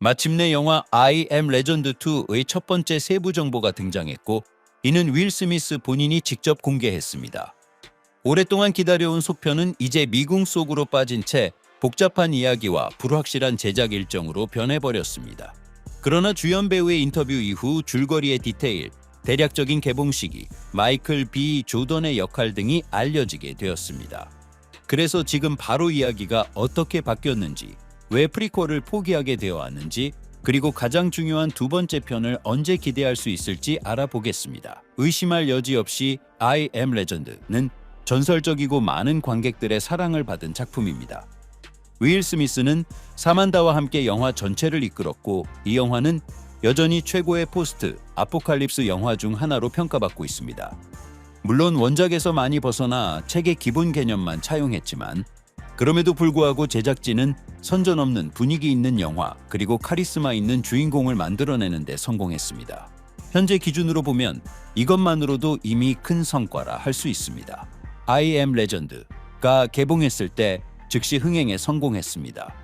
마침내 영화 I Am Legend 2의 첫 번째 세부 정보가 등장했고, 이는 윌 스미스 본인이 직접 공개했습니다. 오랫동안 기다려온 속편은 이제 미궁 속으로 빠진 채 복잡한 이야기와 불확실한 제작 일정으로 변해버렸습니다. 그러나 주연 배우의 인터뷰 이후 줄거리의 디테일, 대략적인 개봉 시기, 마이클 B. 조던의 역할 등이 알려지게 되었습니다. 그래서 지금 바로 이야기가 어떻게 바뀌었는지, 왜 프리퀄을 포기하게 되어 왔는지, 그리고 가장 중요한 두 번째 편을 언제 기대할 수 있을지 알아보겠습니다. 의심할 여지 없이 I Am Legend는 전설적이고 많은 관객들의 사랑을 받은 작품입니다. 윌 스미스는 사만다와 함께 영화 전체를 이끌었고, 이 영화는 여전히 최고의 포스트 아포칼립스 영화 중 하나로 평가받고 있습니다. 물론 원작에서 많이 벗어나 책의 기본 개념만 차용했지만, 그럼에도 불구하고 제작진은 선전 없는 분위기 있는 영화, 그리고 카리스마 있는 주인공을 만들어내는 데 성공했습니다. 현재 기준으로 보면 이것만으로도 이미 큰 성과라 할 수 있습니다. I Am Legend가 개봉했을 때 즉시 흥행에 성공했습니다.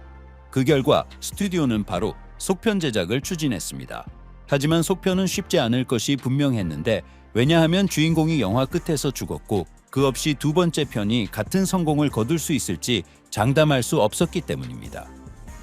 그 결과 스튜디오는 바로 속편 제작을 추진했습니다. 하지만 속편은 쉽지 않을 것이 분명했는데, 왜냐하면 주인공이 영화 끝에서 죽었고 그 없이 두 번째 편이 같은 성공을 거둘 수 있을지 장담할 수 없었기 때문입니다.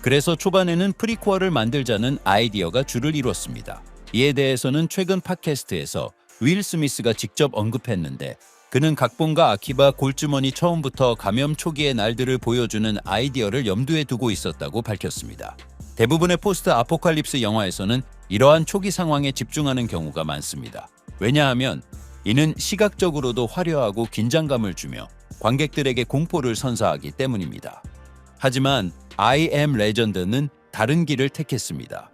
그래서 초반에는 프리퀄을 만들자는 아이디어가 주를 이뤘습니다. 이에 대해서는 최근 팟캐스트에서 윌 스미스가 직접 언급했는데, 그는 각본가 아키바 골즈먼이 처음부터 감염 초기의 날들을 보여주는 아이디어를 염두에 두고 있었다고 밝혔습니다. 대부분의 포스트 아포칼립스 영화에서는 이러한 초기 상황에 집중하는 경우가 많습니다. 왜냐하면 이는 시각적으로도 화려하고 긴장감을 주며 관객들에게 공포를 선사하기 때문입니다. 하지만 I Am Legend는 다른 길을 택했습니다.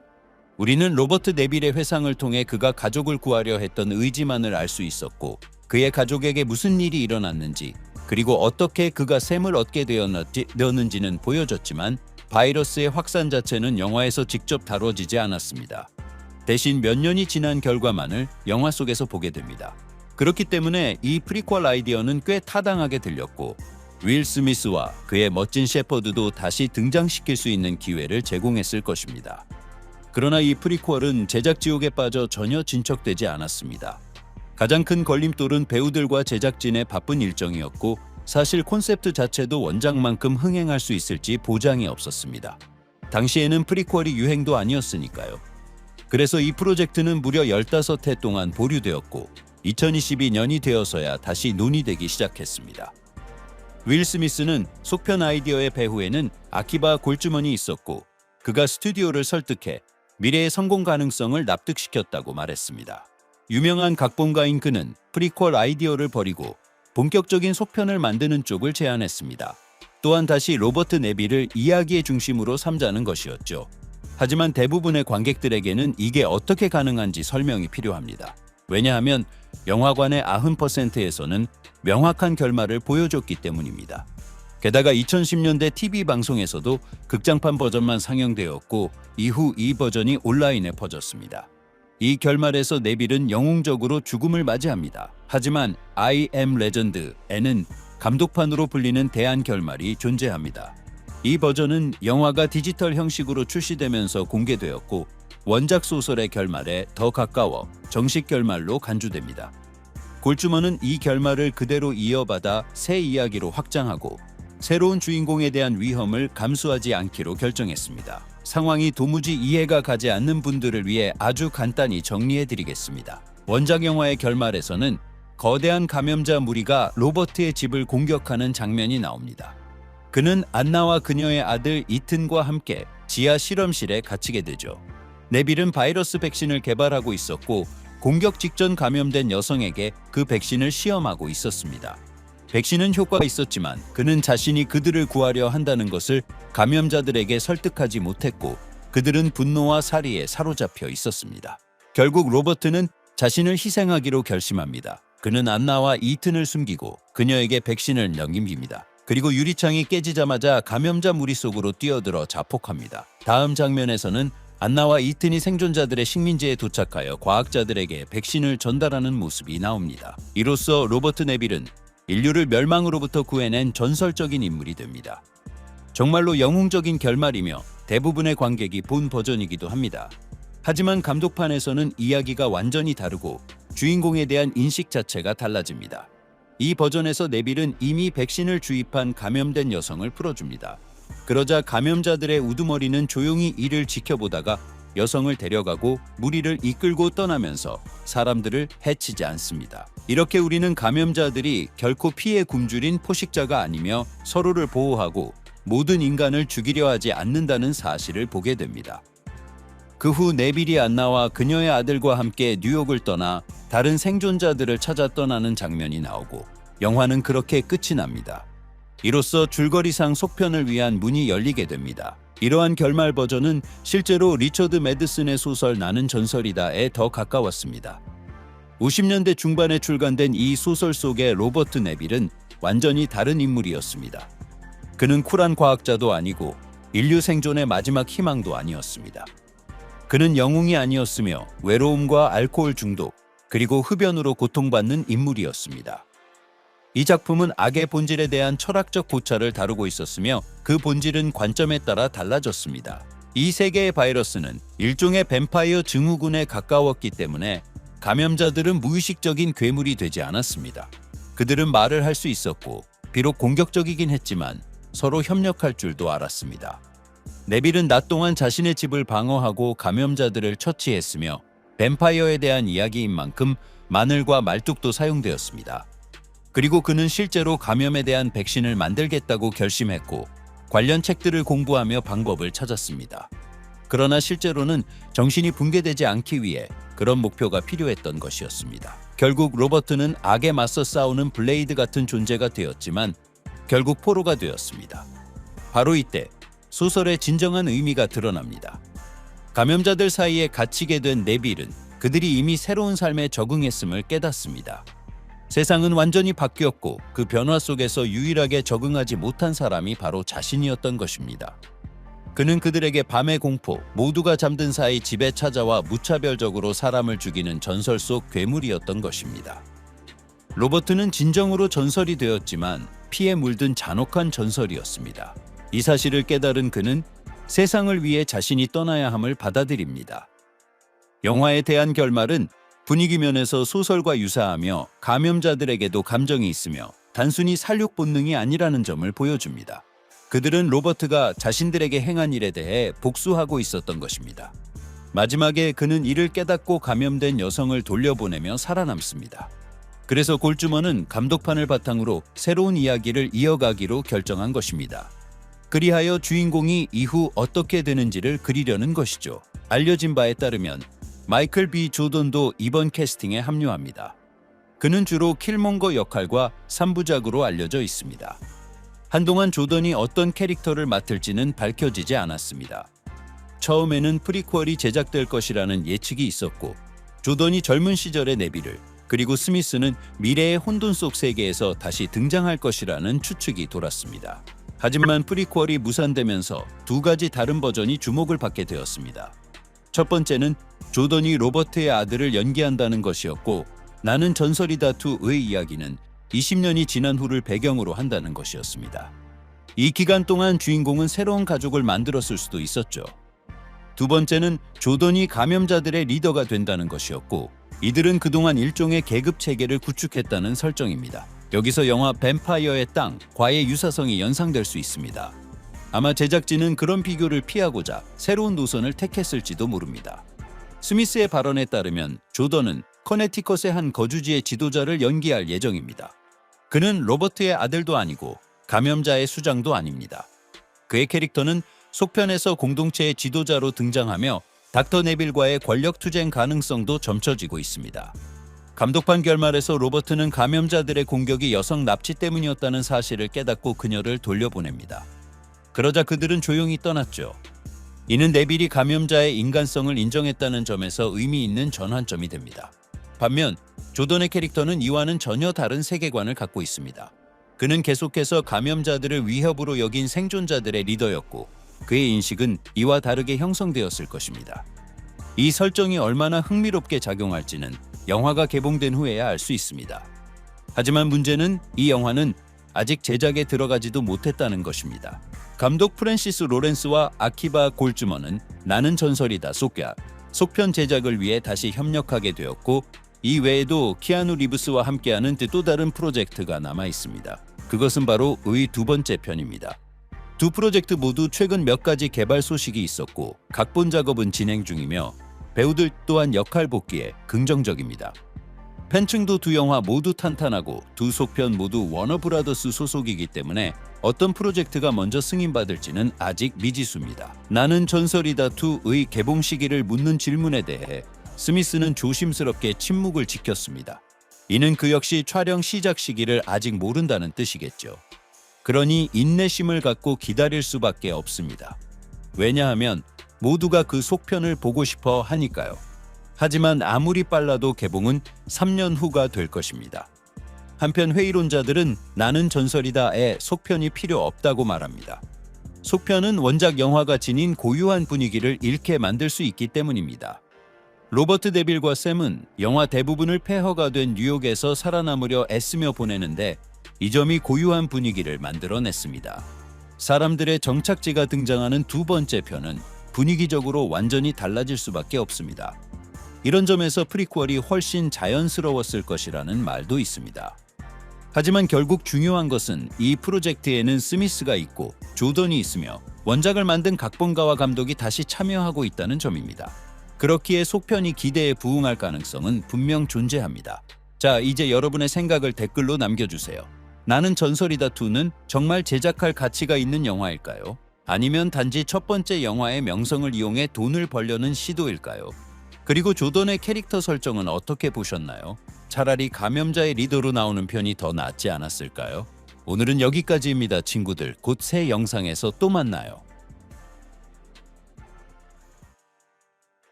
우리는 로버트 네빌의 회상을 통해 그가 가족을 구하려 했던 의지만을 알 수 있었고, 그의 가족에게 무슨 일이 일어났는지, 그리고 어떻게 그가 셈을 얻게 되었는지는 보여줬지만, 바이러스의 확산 자체는 영화에서 직접 다뤄지지 않았습니다. 대신 몇 년이 지난 결과만을 영화 속에서 보게 됩니다. 그렇기 때문에 이 프리퀄 아이디어는 꽤 타당하게 들렸고, 윌 스미스와 그의 멋진 셰퍼드도 다시 등장시킬 수 있는 기회를 제공했을 것입니다. 그러나 이 프리퀄은 제작 지옥에 빠져 전혀 진척되지 않았습니다. 가장 큰 걸림돌은 배우들과 제작진의 바쁜 일정이었고, 사실 콘셉트 자체도 원작만큼 흥행할 수 있을지 보장이 없었습니다. 당시에는 프리퀄이 유행도 아니었으니까요. 그래서 이 프로젝트는 무려 15회 동안 보류되었고, 2022년이 되어서야 다시 논의되기 시작했습니다. 윌 스미스는 속편 아이디어의 배후에는 아키바 골즈먼이 있었고, 그가 스튜디오를 설득해 미래의 성공 가능성을 납득시켰다고 말했습니다. 유명한 각본가인 그는 프리퀄 아이디어를 버리고 본격적인 속편을 만드는 쪽을 제안했습니다. 또한 다시 로버트 네빌을 이야기의 중심으로 삼자는 것이었죠. 하지만 대부분의 관객들에게는 이게 어떻게 가능한지 설명이 필요합니다. 왜냐하면 영화관의 90%에서는 명확한 결말을 보여줬기 때문입니다. 게다가 2010년대 TV 방송에서도 극장판 버전만 상영되었고, 이후 이 버전이 온라인에 퍼졌습니다. 이 결말에서 네빌은 영웅적으로 죽음을 맞이합니다. 하지만 I Am Legend에는 감독판으로 불리는 대안 결말이 존재합니다. 이 버전은 영화가 디지털 형식으로 출시되면서 공개되었고, 원작 소설의 결말에 더 가까워 정식 결말로 간주됩니다. 골즈먼은 이 결말을 그대로 이어받아 새 이야기로 확장하고, 새로운 주인공에 대한 위험을 감수하지 않기로 결정했습니다. 상황이 도무지 이해가 가지 않는 분들을 위해 아주 간단히 정리해드리겠습니다. 원작 영화의 결말에서는 거대한 감염자 무리가 로버트의 집을 공격하는 장면이 나옵니다. 그는 안나와 그녀의 아들 이튼과 함께 지하 실험실에 갇히게 되죠. 네빌은 바이러스 백신을 개발하고 있었고, 공격 직전 감염된 여성에게 그 백신을 시험하고 있었습니다. 백신은 효과가 있었지만 그는 자신이 그들을 구하려 한다는 것을 감염자들에게 설득하지 못했고, 그들은 분노와 살이에 사로잡혀 있었습니다. 결국 로버트는 자신을 희생하기로 결심합니다. 그는 안나와 이튼을 숨기고 그녀에게 백신을 넘깁니다. 그리고 유리창이 깨지자마자 감염자 무리 속으로 뛰어들어 자폭합니다. 다음 장면에서는 안나와 이튼이 생존자들의 식민지에 도착하여 과학자들에게 백신을 전달하는 모습이 나옵니다. 이로써 로버트 네빌은 인류를 멸망으로부터 구해낸 전설적인 인물이 됩니다. 정말로 영웅적인 결말이며 대부분의 관객이 본 버전이기도 합니다. 하지만 감독판에서는 이야기가 완전히 다르고 주인공에 대한 인식 자체가 달라집니다. 이 버전에서 네빌은 이미 백신을 주입한 감염된 여성을 풀어줍니다. 그러자 감염자들의 우두머리는 조용히 이를 지켜보다가 여성을 데려가고 무리를 이끌고 떠나면서 사람들을 해치지 않습니다. 이렇게 우리는 감염자들이 결코 피해 굶주린 포식자가 아니며 서로를 보호하고 모든 인간을 죽이려 하지 않는다는 사실을 보게 됩니다. 그 후 네빌이 안나와 그녀의 아들과 함께 뉴욕을 떠나 다른 생존자들을 찾아 떠나는 장면이 나오고 영화는 그렇게 끝이 납니다. 이로써 줄거리상 속편을 위한 문이 열리게 됩니다. 이러한 결말 버전은 실제로 리처드 매드슨의 소설 나는 전설이다에 더 가까웠습니다. 50년대 중반에 출간된 이 소설 속의 로버트 네빌은 완전히 다른 인물이었습니다. 그는 쿨한 과학자도 아니고 인류 생존의 마지막 희망도 아니었습니다. 그는 영웅이 아니었으며 외로움과 알코올 중독, 그리고 흡연으로 고통받는 인물이었습니다. 이 작품은 악의 본질에 대한 철학적 고찰을 다루고 있었으며 그 본질은 관점에 따라 달라졌습니다. 이 세계의 바이러스는 일종의 뱀파이어 증후군에 가까웠기 때문에 감염자들은 무의식적인 괴물이 되지 않았습니다. 그들은 말을 할 수 있었고 비록 공격적이긴 했지만 서로 협력할 줄도 알았습니다. 네빌은 낮 동안 자신의 집을 방어하고 감염자들을 처치했으며 뱀파이어에 대한 이야기인 만큼 마늘과 말뚝도 사용되었습니다. 그리고 그는 실제로 감염에 대한 백신을 만들겠다고 결심했고 관련 책들을 공부하며 방법을 찾았습니다. 그러나 실제로는 정신이 붕괴되지 않기 위해 그런 목표가 필요했던 것이었습니다. 결국 로버트는 악에 맞서 싸우는 블레이드 같은 존재가 되었지만 결국 포로가 되었습니다. 바로 이때 소설의 진정한 의미가 드러납니다. 감염자들 사이에 갇히게 된 네빌은 그들이 이미 새로운 삶에 적응했음을 깨닫습니다. 세상은 완전히 바뀌었고 그 변화 속에서 유일하게 적응하지 못한 사람이 바로 자신이었던 것입니다. 그는 그들에게 밤의 공포, 모두가 잠든 사이 집에 찾아와 무차별적으로 사람을 죽이는 전설 속 괴물이었던 것입니다. 로버트는 진정으로 전설이 되었지만 피에 물든 잔혹한 전설이었습니다. 이 사실을 깨달은 그는 세상을 위해 자신이 떠나야 함을 받아들입니다. 영화에 대한 결말은 분위기 면에서 소설과 유사하며 감염자들에게도 감정이 있으며 단순히 살육 본능이 아니라는 점을 보여줍니다. 그들은 로버트가 자신들에게 행한 일에 대해 복수하고 있었던 것입니다. 마지막에 그는 이를 깨닫고 감염된 여성을 돌려보내며 살아남습니다. 그래서 골주머는 감독판을 바탕으로 새로운 이야기를 이어가기로 결정한 것입니다. 그리하여 주인공이 이후 어떻게 되는지를 그리려는 것이죠. 알려진 바에 따르면 마이클 B. 조던도 이번 캐스팅에 합류합니다. 그는 주로 킬몽거 역할과 3부작으로 알려져 있습니다. 한동안 조던이 어떤 캐릭터를 맡을지는 밝혀지지 않았습니다. 처음에는 프리퀄이 제작될 것이라는 예측이 있었고 조던이 젊은 시절의 네빌을 그리고 스미스는 미래의 혼돈 속 세계에서 다시 등장할 것이라는 추측이 돌았습니다. 하지만 프리퀄이 무산되면서 두 가지 다른 버전이 주목을 받게 되었습니다. 첫 번째는 조던이 로버트의 아들을 연기한다는 것이었고 나는 전설이다 2의 이야기는 20년이 지난 후를 배경으로 한다는 것이었습니다. 이 기간 동안 주인공은 새로운 가족을 만들었을 수도 있었죠. 두 번째는 조던이 감염자들의 리더가 된다는 것이었고 이들은 그동안 일종의 계급 체계를 구축했다는 설정입니다. 여기서 영화 뱀파이어의 땅, 과의 유사성이 연상될 수 있습니다. 아마 제작진은 그런 비교를 피하고자 새로운 노선을 택했을지도 모릅니다. 스미스의 발언에 따르면 조던은 커네티컷의 한 거주지의 지도자를 연기할 예정입니다. 그는 로버트의 아들도 아니고 감염자의 수장도 아닙니다. 그의 캐릭터는 속편에서 공동체의 지도자로 등장하며 닥터 네빌과의 권력 투쟁 가능성도 점쳐지고 있습니다. 감독판 결말에서 로버트는 감염자들의 공격이 여성 납치 때문이었다는 사실을 깨닫고 그녀를 돌려보냅니다. 그러자 그들은 조용히 떠났죠. 이는 네빌이 감염자의 인간성을 인정했다는 점에서 의미 있는 전환점이 됩니다. 반면 조던의 캐릭터는 이와는 전혀 다른 세계관을 갖고 있습니다. 그는 계속해서 감염자들을 위협으로 여긴 생존자들의 리더였고 그의 인식은 이와 다르게 형성되었을 것입니다. 이 설정이 얼마나 흥미롭게 작용할지는 영화가 개봉된 후에야 알 수 있습니다. 하지만 문제는 이 영화는 아직 제작에 들어가지도 못했다는 것입니다. 감독 프랜시스 로렌스와 아키바 골즈먼은 나는 전설이다 속편 제작을 위해 다시 협력하게 되었고, 이 외에도 키아누 리브스와 함께하는 또 다른 프로젝트가 남아 있습니다. 그것은 바로 의 두 번째 편입니다. 두 프로젝트 모두 최근 몇 가지 개발 소식이 있었고 각본 작업은 진행 중이며 배우들 또한 역할 복귀에 긍정적입니다. 팬층도 두 영화 모두 탄탄하고 두 속편 모두 워너브라더스 소속이기 때문에 어떤 프로젝트가 먼저 승인받을지는 아직 미지수입니다. 나는 전설이다 2의 개봉 시기를 묻는 질문에 대해 스미스는 조심스럽게 침묵을 지켰습니다. 이는 그 역시 촬영 시작 시기를 아직 모른다는 뜻이겠죠. 그러니 인내심을 갖고 기다릴 수밖에 없습니다. 왜냐하면 모두가 그 속편을 보고 싶어 하니까요. 하지만 아무리 빨라도 개봉은 3년 후가 될 것입니다. 한편 회의론자들은 나는 전설이다의 속편이 필요 없다고 말합니다. 속편은 원작 영화가 지닌 고유한 분위기를 잃게 만들 수 있기 때문입니다. 로버트 데빌과 샘은 영화 대부분을 폐허가 된 뉴욕에서 살아남으려 애쓰며 보내는데 이 점이 고유한 분위기를 만들어냈습니다. 사람들의 정착지가 등장하는 두 번째 편은 분위기적으로 완전히 달라질 수밖에 없습니다. 이런 점에서 프리퀄이 훨씬 자연스러웠을 것이라는 말도 있습니다. 하지만 결국 중요한 것은 이 프로젝트에는 스미스가 있고 조던이 있으며 원작을 만든 각본가와 감독이 다시 참여하고 있다는 점입니다. 그렇기에 속편이 기대에 부응할 가능성은 분명 존재합니다. 자, 이제 여러분의 생각을 댓글로 남겨주세요. 나는 전설이다 2는 정말 제작할 가치가 있는 영화일까요? 아니면 단지 첫 번째 영화의 명성을 이용해 돈을 벌려는 시도일까요? 그리고 조던의 캐릭터 설정은 어떻게 보셨나요? 차라리 감염자의 리더로 나오는 편이 더 낫지 않았을까요? 오늘은 여기까지입니다, 친구들. 곧 새 영상에서 또 만나요.